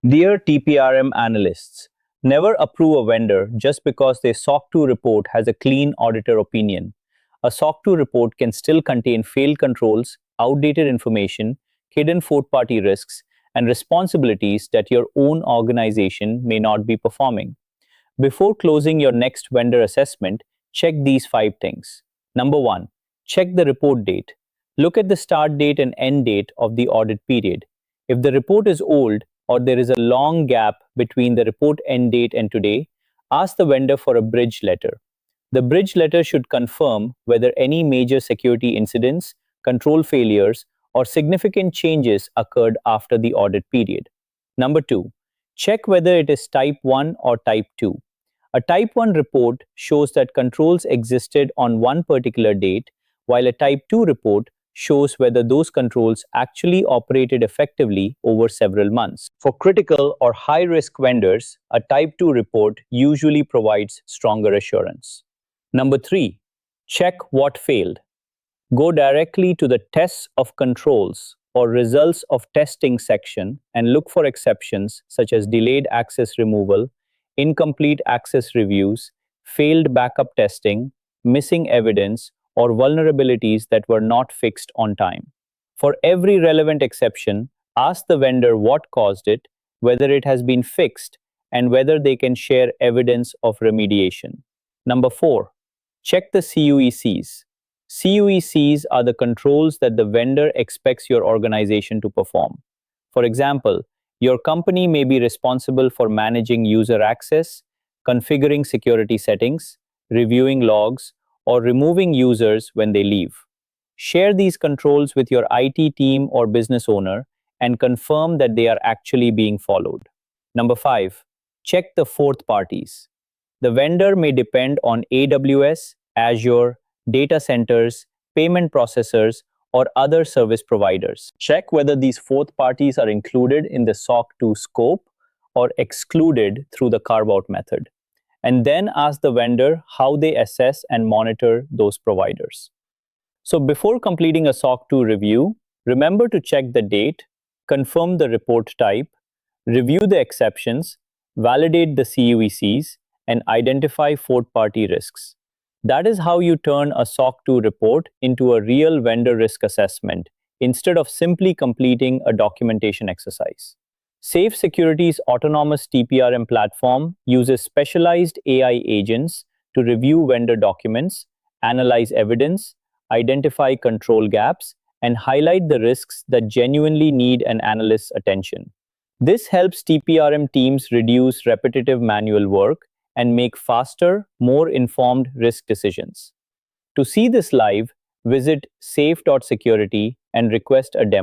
Dear TPRM analysts, never approve a vendor just because their SOC 2 report has a clean auditor opinion. A SOC 2 report can still contain failed controls, outdated information, hidden fourth party risks, and responsibilities that your own organization may not be performing. Before closing your next vendor assessment, check these 5 things. Number 1, check the report date. Look at the start date and end date of the audit period. If the report is old or there is a long gap between the report end date and today, ask the vendor for a bridge letter. The bridge letter should confirm whether any major security incidents, control failures, or significant changes occurred after the audit period. Number 2, check whether it is Type 1 or Type 2. A Type 1 report shows that controls existed on one particular date, while a Type 2 report shows whether those controls actually operated effectively over several months. For critical or high-risk vendors, a Type 2 report usually provides stronger assurance. Number 3, check what failed. Go directly to the Tests of Controls or Results of Testing section and look for exceptions such as delayed access removal, incomplete access reviews, failed backup testing, missing evidence, or vulnerabilities that were not fixed on time. For every relevant exception, ask the vendor what caused it, whether it has been fixed, and whether they can share evidence of remediation. Number 4, check the CUECs. CUECs are the controls that the vendor expects your organization to perform. For example, your company may be responsible for managing user access, configuring security settings, reviewing logs, or removing users when they leave. Share these controls with your IT team or business owner and confirm that they are actually being followed. Number 5, check the fourth parties. The vendor may depend on AWS, Azure, data centers, payment processors, or other service providers. Check whether these fourth parties are included in the SOC 2 scope or excluded through the carve-out method, and then ask the vendor how they assess and monitor those providers. So before completing a SOC 2 review, remember to check the date, confirm the report type, review the exceptions, validate the CUECs, and identify fourth-party risks. That is how you turn a SOC 2 report into a real vendor risk assessment instead of simply completing a documentation exercise. Safe Security's autonomous TPRM platform uses specialized AI agents to review vendor documents, analyze evidence, identify control gaps, and highlight the risks that genuinely need an analyst's attention. This helps TPRM teams reduce repetitive manual work and make faster, more informed risk decisions. To see this live, visit safe.security and request a demo.